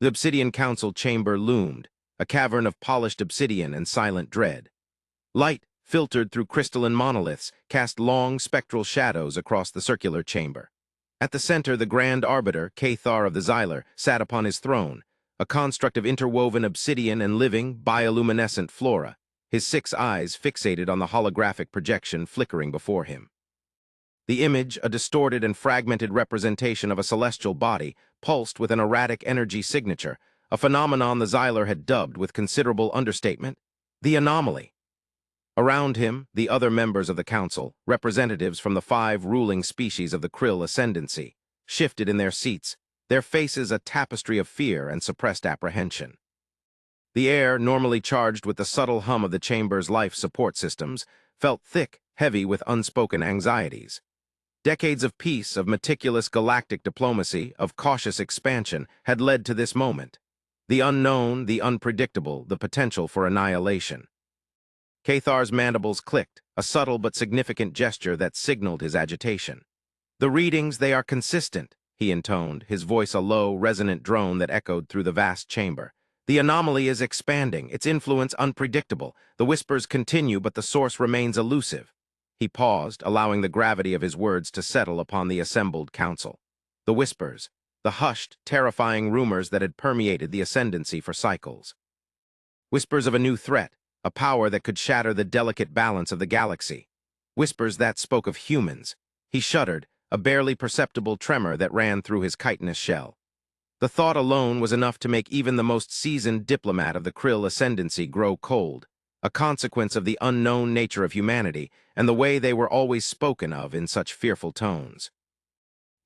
The Obsidian Council chamber loomed, a cavern of polished obsidian and silent dread. Light, filtered through crystalline monoliths, cast long spectral shadows across the circular chamber. At the center, the Grand Arbiter, Cathar of the Xyler, sat upon his throne, a construct of interwoven obsidian and living, bioluminescent flora, his 6 eyes fixated on the holographic projection flickering before him. The image, a distorted and fragmented representation of a celestial body, pulsed with an erratic energy signature, a phenomenon the Xyler had dubbed, with considerable understatement, the anomaly. Around him, the other members of the council, representatives from the 5 ruling species of the Krill ascendancy, shifted in their seats, their faces a tapestry of fear and suppressed apprehension. The air, normally charged with the subtle hum of the chamber's life support systems, felt thick, heavy with unspoken anxieties. Decades of peace, of meticulous galactic diplomacy, of cautious expansion had led to this moment. The unknown, the unpredictable, the potential for annihilation. Cathar's mandibles clicked, a subtle but significant gesture that signaled his agitation. "The readings, they are consistent," he intoned, his voice a low, resonant drone that echoed through the vast chamber. "The anomaly is expanding, its influence unpredictable. The whispers continue, but the source remains elusive." He paused, allowing the gravity of his words to settle upon the assembled council. The whispers, the hushed, terrifying rumors that had permeated the ascendancy for cycles. Whispers of a new threat, a power that could shatter the delicate balance of the galaxy. Whispers that spoke of humans. He shuddered, a barely perceptible tremor that ran through his chitinous shell. The thought alone was enough to make even the most seasoned diplomat of the Krill ascendancy grow cold, a consequence of the unknown nature of humanity and the way they were always spoken of in such fearful tones.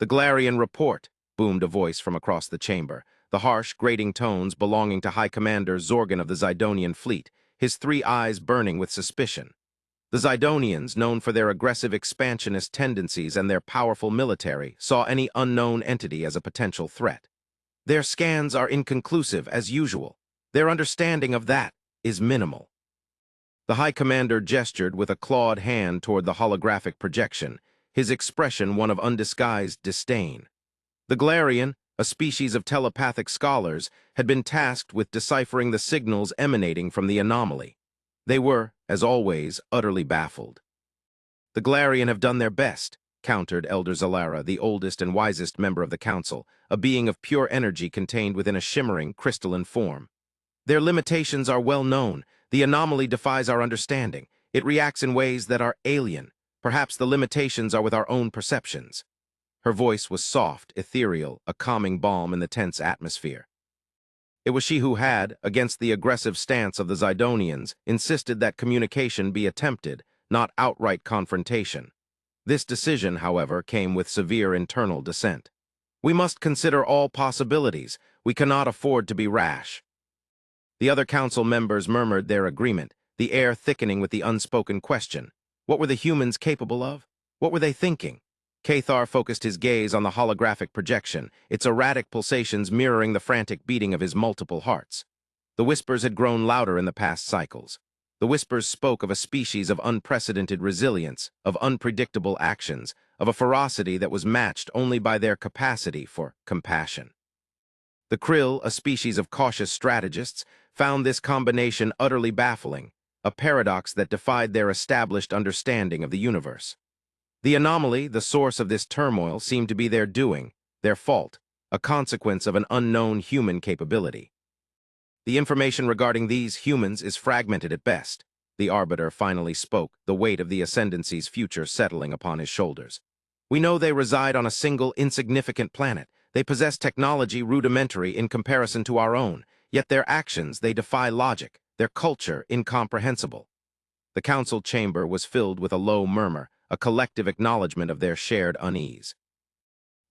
"The Galarian report," boomed a voice from across the chamber, the harsh, grating tones belonging to High Commander Zorgan of the Zidonian fleet, his 3 eyes burning with suspicion. The Zidonians, known for their aggressive expansionist tendencies and their powerful military, saw any unknown entity as a potential threat. Their scans are inconclusive, as usual. Their understanding of that is minimal. The High Commander gestured with a clawed hand toward the holographic projection, his expression one of undisguised disdain. The Galarian, a species of telepathic scholars, had been tasked with deciphering the signals emanating from the anomaly. They were, as always, utterly baffled. "The Galarian have done their best," countered Elder Zalara, the oldest and wisest member of the council, a being of pure energy contained within a shimmering, crystalline form. "Their limitations are well known. The anomaly defies our understanding. It reacts in ways that are alien. Perhaps the limitations are with our own perceptions." Her voice was soft, ethereal, a calming balm in the tense atmosphere. It was she who had, against the aggressive stance of the Zidonians, insisted that communication be attempted, not outright confrontation. This decision, however, came with severe internal dissent. "We must consider all possibilities. We cannot afford to be rash." The other council members murmured their agreement, the air thickening with the unspoken question. What were the humans capable of? What were they thinking? Cathar focused his gaze on the holographic projection, its erratic pulsations mirroring the frantic beating of his multiple hearts. The whispers had grown louder in the past cycles. The whispers spoke of a species of unprecedented resilience, of unpredictable actions, of a ferocity that was matched only by their capacity for compassion. The Krill, a species of cautious strategists, found this combination utterly baffling, a paradox that defied their established understanding of the universe. The anomaly, the source of this turmoil, seemed to be their doing, their fault, a consequence of an unknown human capability. "The information regarding these humans is fragmented at best," the Arbiter finally spoke, the weight of the Ascendancy's future settling upon his shoulders. "We know they reside on a single, insignificant planet. They possess technology rudimentary in comparison to our own, yet their actions, they defy logic, their culture incomprehensible." The council chamber was filled with a low murmur, a collective acknowledgement of their shared unease.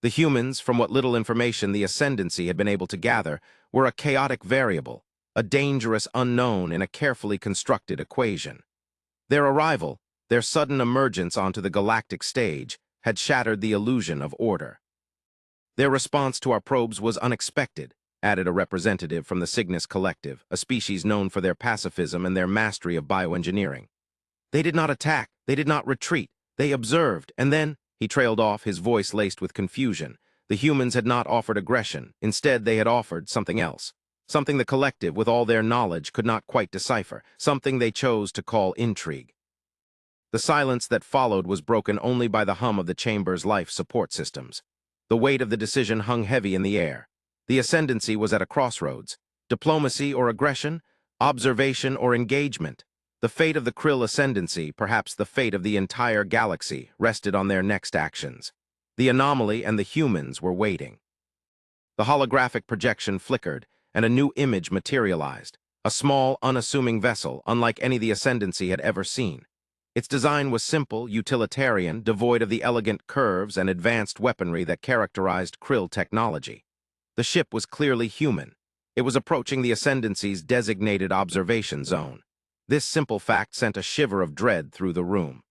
The humans, from what little information the Ascendancy had been able to gather, were a chaotic variable, a dangerous unknown in a carefully constructed equation. Their arrival, their sudden emergence onto the galactic stage, had shattered the illusion of order. "Their response to our probes was unexpected," added a representative from the Cygnus Collective, a species known for their pacifism and their mastery of bioengineering. "They did not attack, they did not retreat, they observed, and then," he trailed off, his voice laced with confusion, The humans had not offered aggression. Instead, they had offered something else. Something the collective, with all their knowledge, could not quite decipher. Something they chose to call intrigue. The silence that followed was broken only by the hum of the chamber's life support systems. The weight of the decision hung heavy in the air. The ascendancy was at a crossroads. Diplomacy or aggression? Observation or engagement? The fate of the Krill ascendancy, perhaps the fate of the entire galaxy, rested on their next actions. The anomaly and the humans were waiting. The holographic projection flickered, and a new image materialized. A small, unassuming vessel, unlike any the ascendancy had ever seen. Its design was simple, utilitarian, devoid of the elegant curves and advanced weaponry that characterized Krill technology. The ship was clearly human. It was approaching the ascendancy's designated observation zone. This simple fact sent a shiver of dread through the room.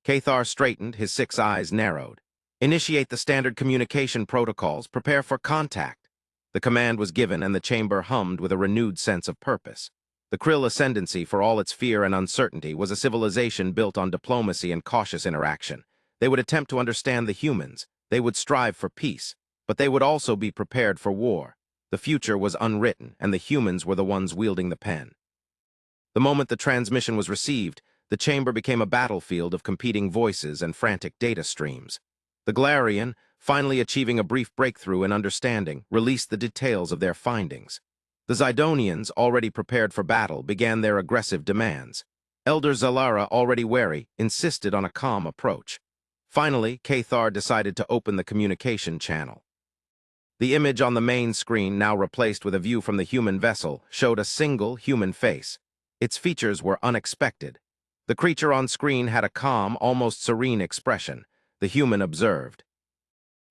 Cathar straightened, his 6 eyes narrowed. Initiate the standard communication protocols. Prepare for contact. The command was given, and the chamber hummed with a renewed sense of purpose. The Krill ascendancy, for all its fear and uncertainty, was a civilization built on diplomacy and cautious interaction. They would attempt to understand the humans. They would strive for peace. But they would also be prepared for war. The future was unwritten, and the humans were the ones wielding the pen. The moment the transmission was received, the chamber became a battlefield of competing voices and frantic data streams. The Galarian, finally achieving a brief breakthrough in understanding, released the details of their findings. The Zidonians, already prepared for battle, began their aggressive demands. Elder Zalara, already wary, insisted on a calm approach. Finally, Cathar decided to open the communication channel. The image on the main screen, now replaced with a view from the human vessel, showed a single human face. Its features were unexpected. The creature on screen had a calm, almost serene expression. The human observed.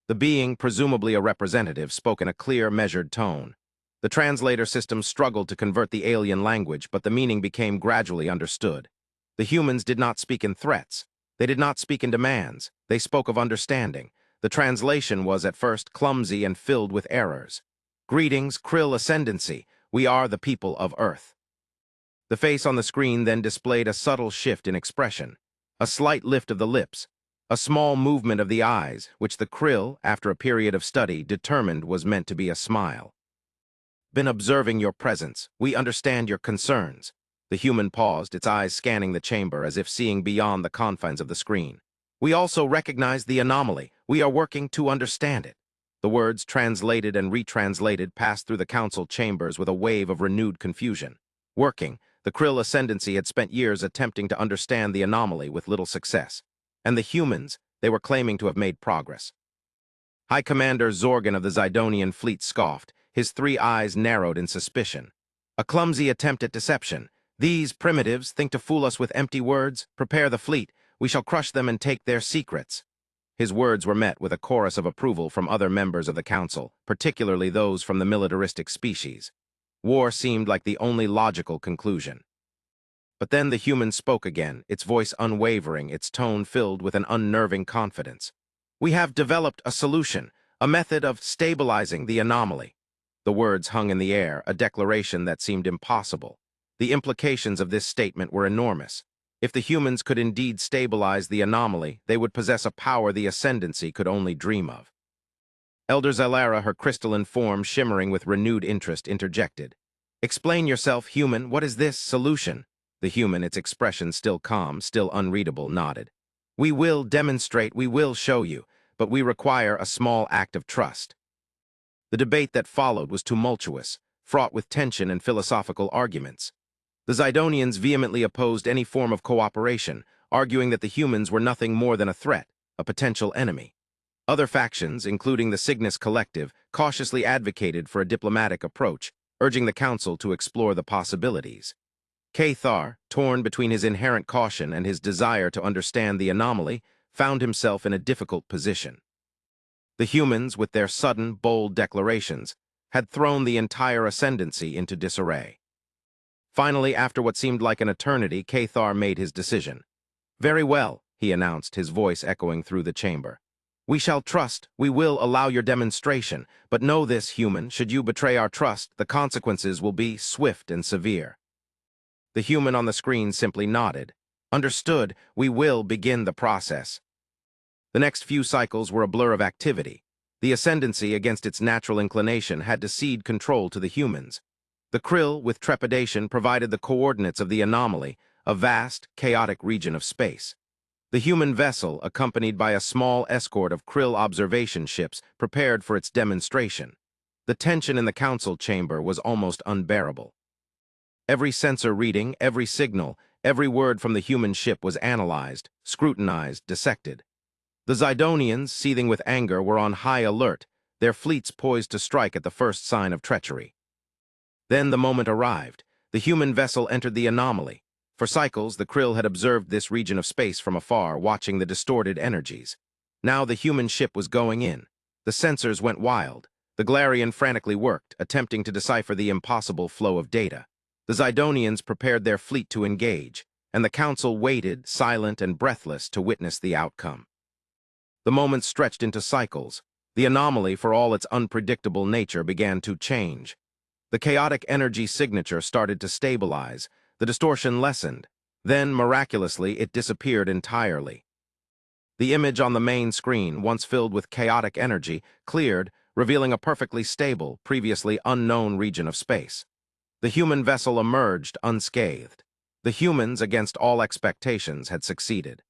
The being, presumably a representative, spoke in a clear, measured tone. The translator system struggled to convert the alien language, but the meaning became gradually understood. The humans did not speak in threats. They did not speak in demands. They spoke of understanding. The translation was at first clumsy and filled with errors. Greetings, Krill Ascendancy. We are the people of Earth. The face on the screen then displayed a subtle shift in expression. A slight lift of the lips. A small movement of the eyes, which the Krill, after a period of study, determined was meant to be a smile. Been observing your presence. We understand your concerns. The human paused, its eyes scanning the chamber as if seeing beyond the confines of the screen. We also recognize the anomaly. We are working to understand it. The words, translated and retranslated, passed through the council chambers with a wave of renewed confusion. Working, the Krill Ascendancy had spent years attempting to understand the anomaly with little success. And the humans, they were claiming to have made progress. High Commander Zorgan of the Zidonian fleet scoffed, his 3 eyes narrowed in suspicion. A clumsy attempt at deception. These primitives think to fool us with empty words. Prepare the fleet. We shall crush them and take their secrets. His words were met with a chorus of approval from other members of the council, particularly those from the militaristic species. War seemed like the only logical conclusion. But then the human spoke again, its voice unwavering, its tone filled with an unnerving confidence. We have developed a solution, a method of stabilizing the anomaly. The words hung in the air, a declaration that seemed impossible. The implications of this statement were enormous. If the humans could indeed stabilize the anomaly, they would possess a power the Ascendancy could only dream of. Elder Zalara, her crystalline form shimmering with renewed interest, interjected. Explain yourself, human. What is this solution? The human, its expression still calm, still unreadable, nodded. We will demonstrate, we will show you, but we require a small act of trust. The debate that followed was tumultuous, fraught with tension and philosophical arguments. The Zidonians vehemently opposed any form of cooperation, arguing that the humans were nothing more than a threat, a potential enemy. Other factions, including the Cygnus Collective, cautiously advocated for a diplomatic approach, urging the Council to explore the possibilities. Cathar, torn between his inherent caution and his desire to understand the anomaly, found himself in a difficult position. The humans, with their sudden, bold declarations, had thrown the entire Ascendancy into disarray. Finally, after what seemed like an eternity, Cathar made his decision. Very well, he announced, his voice echoing through the chamber. We shall trust, we will allow your demonstration, but know this, human, should you betray our trust, the consequences will be swift and severe. The human on the screen simply nodded. Understood, we will begin the process. The next few cycles were a blur of activity. The ascendancy against its natural inclination had to cede control to the humans. The Krill, with trepidation, provided the coordinates of the anomaly, a vast, chaotic region of space. The human vessel, accompanied by a small escort of Krill observation ships, prepared for its demonstration. The tension in the council chamber was almost unbearable. Every sensor reading, every signal, every word from the human ship was analyzed, scrutinized, dissected. The Zidonians, seething with anger, were on high alert, their fleets poised to strike at the first sign of treachery. Then the moment arrived. The human vessel entered the anomaly. For cycles, the Krill had observed this region of space from afar, watching the distorted energies. Now the human ship was going in. The sensors went wild. The Galarian frantically worked, attempting to decipher the impossible flow of data. The Zidonians prepared their fleet to engage, and the council waited, silent and breathless, to witness the outcome. The moments stretched into cycles. The anomaly, for all its unpredictable nature, began to change. The chaotic energy signature started to stabilize. The distortion lessened. Then, miraculously, it disappeared entirely. The image on the main screen, once filled with chaotic energy, cleared, revealing a perfectly stable, previously unknown region of space. The human vessel emerged unscathed. The humans, against all expectations, had succeeded.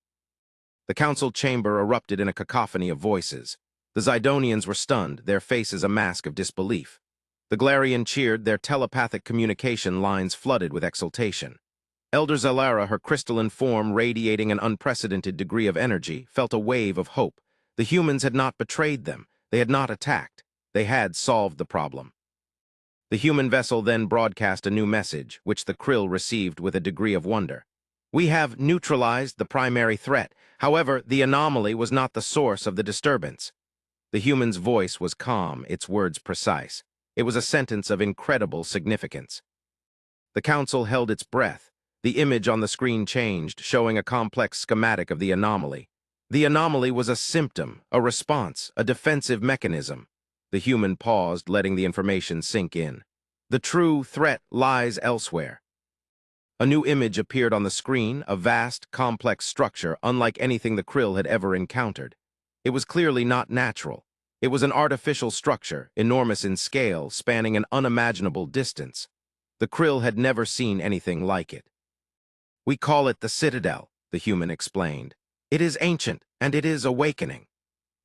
The council chamber erupted in a cacophony of voices. The Zidonians were stunned, their faces a mask of disbelief. The Galarian cheered, their telepathic communication lines flooded with exultation. Elder Zalara, her crystalline form radiating an unprecedented degree of energy, felt a wave of hope. The humans had not betrayed them. They had not attacked. They had solved the problem. The human vessel then broadcast a new message, which the Krill received with a degree of wonder. We have neutralized the primary threat. However, the anomaly was not the source of the disturbance. The human's voice was calm, its words precise. It was a sentence of incredible significance. The council held its breath. The image on the screen changed, showing a complex schematic of the anomaly. The anomaly was a symptom, a response, a defensive mechanism. The human paused, letting the information sink in. The true threat lies elsewhere. A new image appeared on the screen, a vast, complex structure unlike anything the Krill had ever encountered. It was clearly not natural. It was an artificial structure, enormous in scale, spanning an unimaginable distance. The Krill had never seen anything like it. We call it the Citadel, the human explained. It is ancient, and it is awakening.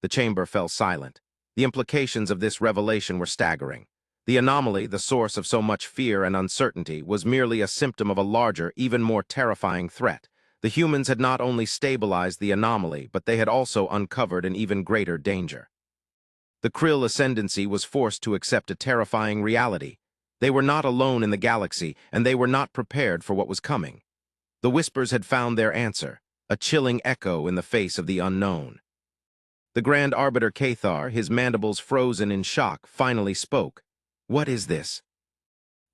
The chamber fell silent. The implications of this revelation were staggering. The anomaly, the source of so much fear and uncertainty, was merely a symptom of a larger, even more terrifying threat. The humans had not only stabilized the anomaly, but they had also uncovered an even greater danger. The Krill ascendancy was forced to accept a terrifying reality. They were not alone in the galaxy, and they were not prepared for what was coming. The whispers had found their answer, a chilling echo in the face of the unknown. The Grand Arbiter Cathar, his mandibles frozen in shock, finally spoke. What is this?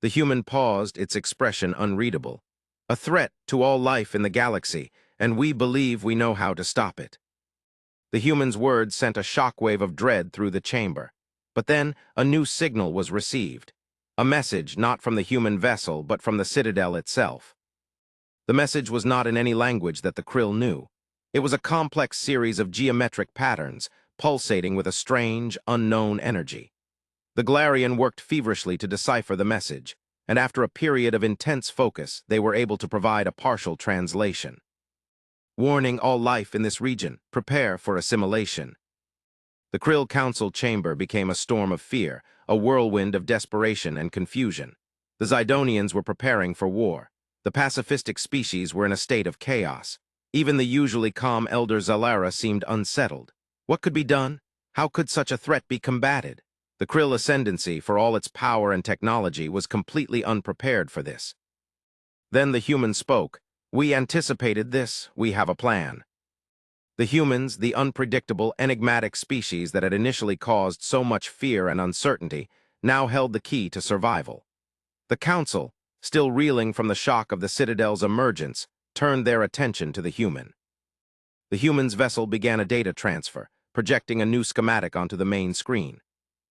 The human paused, its expression unreadable. A threat to all life in the galaxy, and we believe we know how to stop it. The human's words sent a shockwave of dread through the chamber. But then a new signal was received. A message not from the human vessel, but from the Citadel itself. The message was not in any language that the Krill knew. It was a complex series of geometric patterns, pulsating with a strange, unknown energy. The Galarian worked feverishly to decipher the message, and after a period of intense focus, they were able to provide a partial translation. Warning all life in this region, prepare for assimilation. The Krill Council chamber became a storm of fear, a whirlwind of desperation and confusion. The Zidonians were preparing for war. The pacifistic species were in a state of chaos. Even the usually calm Elder Zalara seemed unsettled. What could be done? How could such a threat be combated? The Krill ascendancy, for all its power and technology, was completely unprepared for this. Then the human spoke. We anticipated this. We have a plan. The humans, the unpredictable, enigmatic species that had initially caused so much fear and uncertainty, now held the key to survival. The Council, still reeling from the shock of the Citadel's emergence, turned their attention to the human. The human's vessel began a data transfer, projecting a new schematic onto the main screen.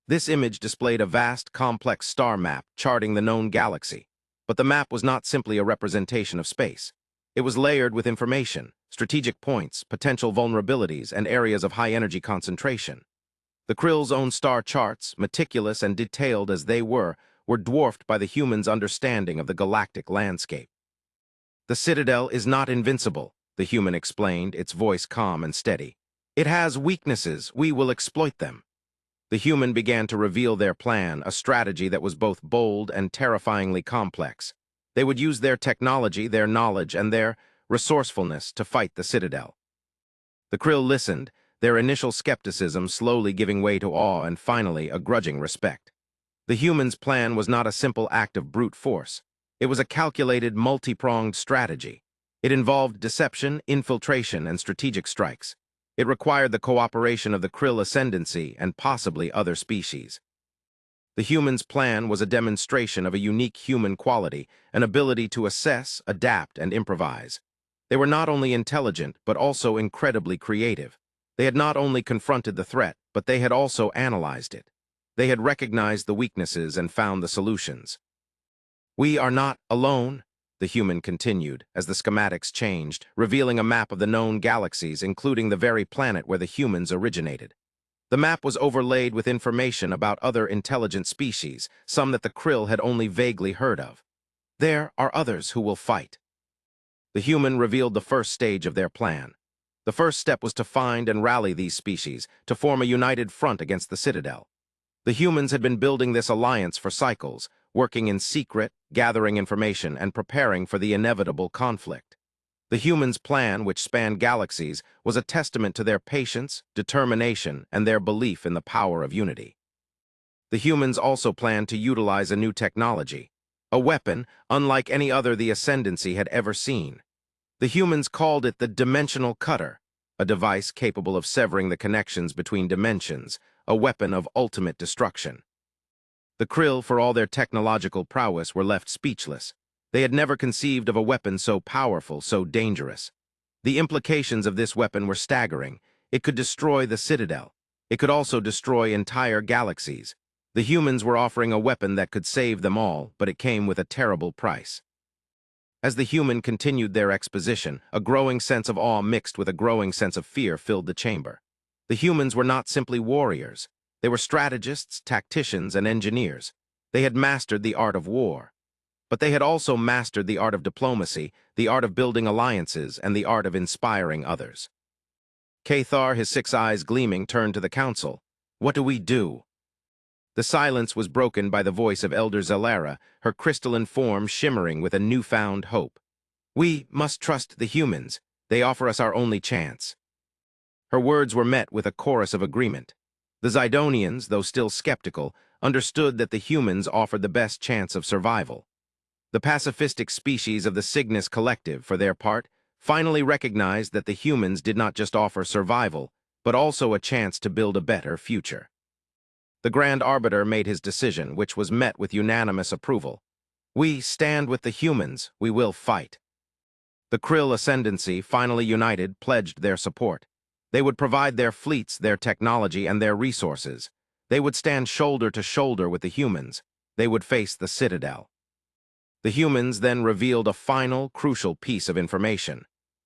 This image displayed a vast, complex star map charting the known galaxy. But the map was not simply a representation of space. It was layered with information, strategic points, potential vulnerabilities, and areas of high energy concentration. The Krill's own star charts, meticulous and detailed as they were dwarfed by the humans' understanding of the galactic landscape. "The Citadel is not invincible," the human explained, its voice calm and steady. "It has weaknesses. We will exploit them." The human began to reveal their plan, a strategy that was both bold and terrifyingly complex. They would use their technology, their knowledge, and their resourcefulness to fight the Citadel. The Krill listened, their initial skepticism slowly giving way to awe and finally a grudging respect. The human's plan was not a simple act of brute force. It was a calculated, multi-pronged strategy. It involved deception, infiltration, and strategic strikes. It required the cooperation of the Krill ascendancy and possibly other species. The human's plan was a demonstration of a unique human quality, an ability to assess, adapt, and improvise. They were not only intelligent, but also incredibly creative. They had not only confronted the threat, but they had also analyzed it. They had recognized the weaknesses and found the solutions. "We are not alone," the human continued, as the schematics changed, revealing a map of the known galaxies, including the very planet where the humans originated. The map was overlaid with information about other intelligent species, some that the Krill had only vaguely heard of. "There are others who will fight." The human revealed the first stage of their plan. The first step was to find and rally these species, to form a united front against the Citadel. The humans had been building this alliance for cycles, working in secret, gathering information, and preparing for the inevitable conflict. The humans' plan, which spanned galaxies, was a testament to their patience, determination, and their belief in the power of unity. The humans also planned to utilize a new technology, a weapon unlike any other the Ascendancy had ever seen. The humans called it the Dimensional Cutter, a device capable of severing the connections between dimensions, a weapon of ultimate destruction. The Krill, for all their technological prowess, were left speechless. They had never conceived of a weapon so powerful, so dangerous. The implications of this weapon were staggering. It could destroy the Citadel. It could also destroy entire galaxies. The humans were offering a weapon that could save them all, but it came with a terrible price. As the human continued their exposition, a growing sense of awe mixed with a growing sense of fear filled the chamber. The humans were not simply warriors. They were strategists, tacticians, and engineers. They had mastered the art of war. But they had also mastered the art of diplomacy, the art of building alliances, and the art of inspiring others. Cathar, his 6 eyes gleaming, turned to the council. "What do we do?" The silence was broken by the voice of Elder Zalera, her crystalline form shimmering with a newfound hope. "We must trust the humans. They offer us our only chance." Her words were met with a chorus of agreement. The Zidonians, though still skeptical, understood that the humans offered the best chance of survival. The pacifistic species of the Cygnus Collective, for their part, finally recognized that the humans did not just offer survival, but also a chance to build a better future. The Grand Arbiter made his decision, which was met with unanimous approval. "We stand with the humans. We will fight." The Krill Ascendancy, finally united, pledged their support. They would provide their fleets, their technology, and their resources. They would stand shoulder to shoulder with the humans. They would face the Citadel. The humans then revealed a final, crucial piece of information: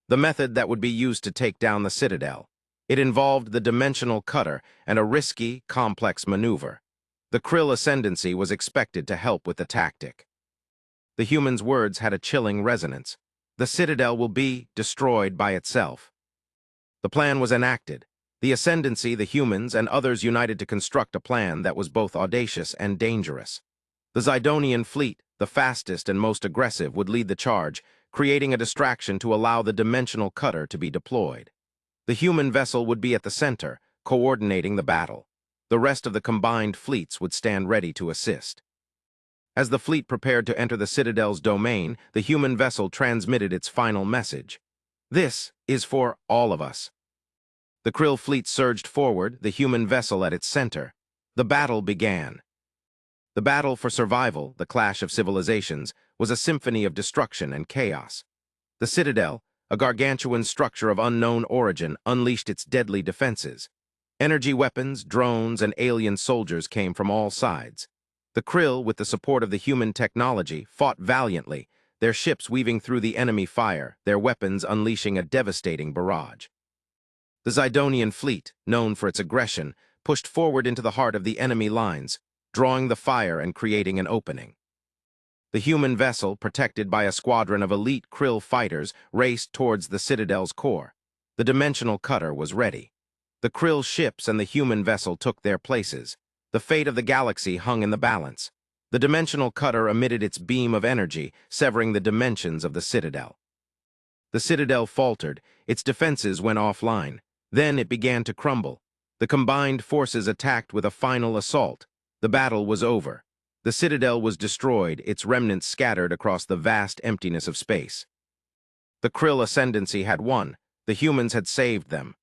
the method that would be used to take down the Citadel. It involved the Dimensional Cutter and a risky, complex maneuver. The Krill Ascendancy was expected to help with the tactic. The humans' words had a chilling resonance. The Citadel will be destroyed by itself. The plan was enacted. The Ascendancy, the humans, and others united to construct a plan that was both audacious and dangerous. The Zidonian fleet, the fastest and most aggressive, would lead the charge, creating a distraction to allow the Dimensional Cutter to be deployed. The human vessel would be at the center, coordinating the battle. The rest of the combined fleets would stand ready to assist. As the fleet prepared to enter the Citadel's domain, the human vessel transmitted its final message. "This is for all of us." The Krill fleet surged forward, the human vessel at its center. The battle began. The battle for survival, the clash of civilizations, was a symphony of destruction and chaos. The Citadel, a gargantuan structure of unknown origin, unleashed its deadly defenses. Energy weapons, drones, and alien soldiers came from all sides. The Krill, with the support of the human technology, fought valiantly, their ships weaving through the enemy fire, their weapons unleashing a devastating barrage. The Zidonian fleet, known for its aggression, pushed forward into the heart of the enemy lines, drawing the fire and creating an opening. The human vessel, protected by a squadron of elite Krill fighters, raced towards the Citadel's core. The dimensional cutter was ready. The Krill ships and the human vessel took their places. The fate of the galaxy hung in the balance. The dimensional cutter emitted its beam of energy, severing the dimensions of the Citadel. The Citadel faltered, its defenses went offline. Then it began to crumble. The combined forces attacked with a final assault. The battle was over. The Citadel was destroyed, its remnants scattered across the vast emptiness of space. The Krill ascendancy had won. The humans had saved them.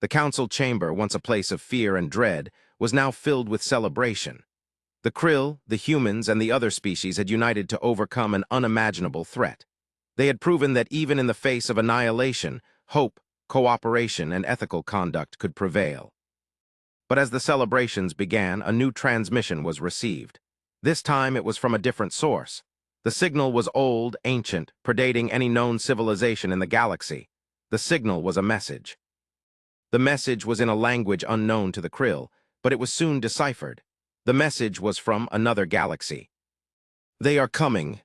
The council chamber, once a place of fear and dread, was now filled with celebration. The Krill, the humans, and the other species had united to overcome an unimaginable threat. They had proven that even in the face of annihilation, hope, cooperation, and ethical conduct could prevail. But as the celebrations began, a new transmission was received. This time it was from a different source. The signal was old, ancient, predating any known civilization in the galaxy. The signal was a message. The message was in a language unknown to the Krill, but it was soon deciphered. The message was from another galaxy. "They are coming."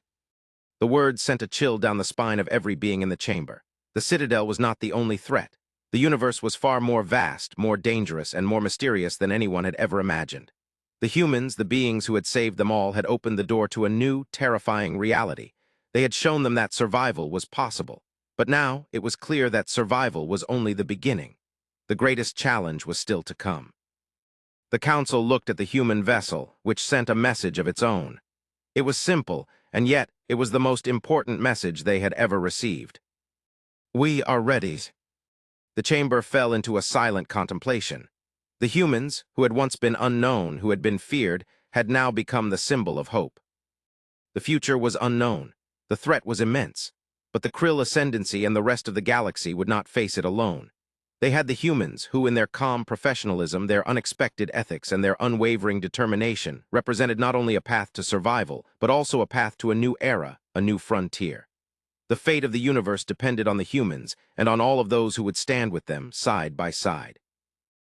The words sent a chill down the spine of every being in the chamber. The Citadel was not the only threat. The universe was far more vast, more dangerous, and more mysterious than anyone had ever imagined. The humans, the beings who had saved them all, had opened the door to a new, terrifying reality. They had shown them that survival was possible. But now it was clear that survival was only the beginning. The greatest challenge was still to come. The council looked at the human vessel, which sent a message of its own. It was simple, and yet it was the most important message they had ever received. "We are ready." The chamber fell into a silent contemplation. The humans, who had once been unknown, who had been feared, had now become the symbol of hope. The future was unknown. The threat was immense. But the Krill ascendancy and the rest of the galaxy would not face it alone. They had the humans, who in their calm professionalism, their unexpected ethics, and their unwavering determination represented not only a path to survival, but also a path to a new era, a new frontier. The fate of the universe depended on the humans and on all of those who would stand with them side by side.